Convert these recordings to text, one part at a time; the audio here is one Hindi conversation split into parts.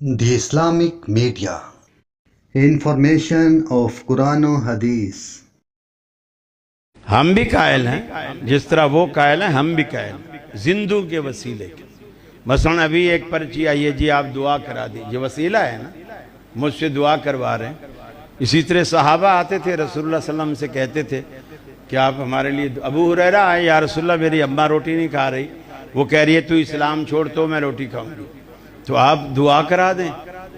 The Islamic Media Information of Quran और हदीस। हम भी कायल हैं, जिस तरह वो कायल हैं हम भी कायल हैं जिंदू के वसीले के। मसलन अभी एक पर्ची आई है जी, आप दुआ करा दीजिए, वसीला है ना, मुझसे दुआ करवा रहे हैं। इसी तरह सहाबा आते थे रसूलुल्लाह सल्लल्लाहु अलैहि वसल्लम से, कहते थे कि आप हमारे लिए, अबू हुरैरा आए, या रसूलुल्लाह मेरी अम्मा रोटी नहीं खा रही, वो कह रही है तू इस्लाम छोड़ तो मैं रोटी खाऊंगी, तो आप दुआ करा दें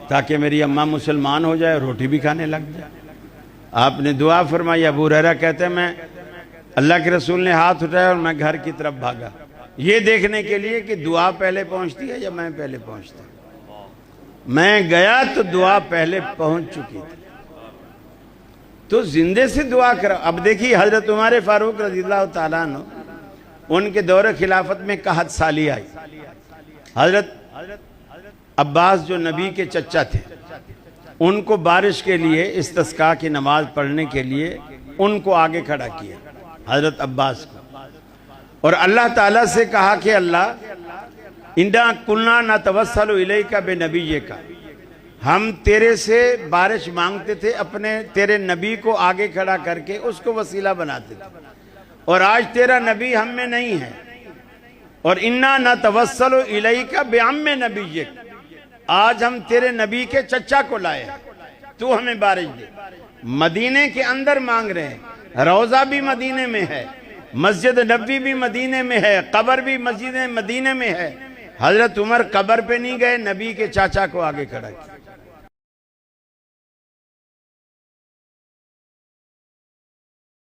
ताकि मेरी अम्मा मुसलमान हो जाए और रोटी भी खाने लग जाए। आपने दुआ फरमाई। अबू हुरैरा कहते हैं मैं, अल्लाह के रसूल ने हाथ उठाया और मैं घर की तरफ भागा, ये देखने के लिए कि दुआ पहले पहुंचती है या मैं पहले पहुंचता हूं। मैं गया तो दुआ पहले पहुंच चुकी थी, तो जिंदे से दुआ करा। अब देखिए हजरत उमर फारूक रज़ियल्लाहु ताला अन्हु, उनके दौरे खिलाफत में कहत साली आई। हजरत अब्बास जो नबी के चचा थे, उनको बारिश के लिए, इस्तिस्का की नमाज पढ़ने के लिए उनको आगे खड़ा किया, हजरत अब्बास को, और अल्लाह ताला से कहा कि अल्लाह इंदा कुलना न तवस्सलु इलैका बे नबीये का, हम तेरे से बारिश मांगते थे, अपने तेरे नबी को आगे खड़ा करके उसको वसीला बनाते थे, और आज तेरा नबी हम में नहीं है, और इन्ना न तवस्सलु इलैका बे अम्मे नबीये, आज हम तेरे नबी के चचा को लाए, तू हमें बारिश दे। मदीने के अंदर मांग रहे हैं, रोजा भी मदीने में है, मस्जिद नबी भी मदीने में है, कब्र भी मस्जिद मदीने में है। हजरत उमर कब्र पे नहीं गए, नबी के चाचा को आगे खड़ा किया।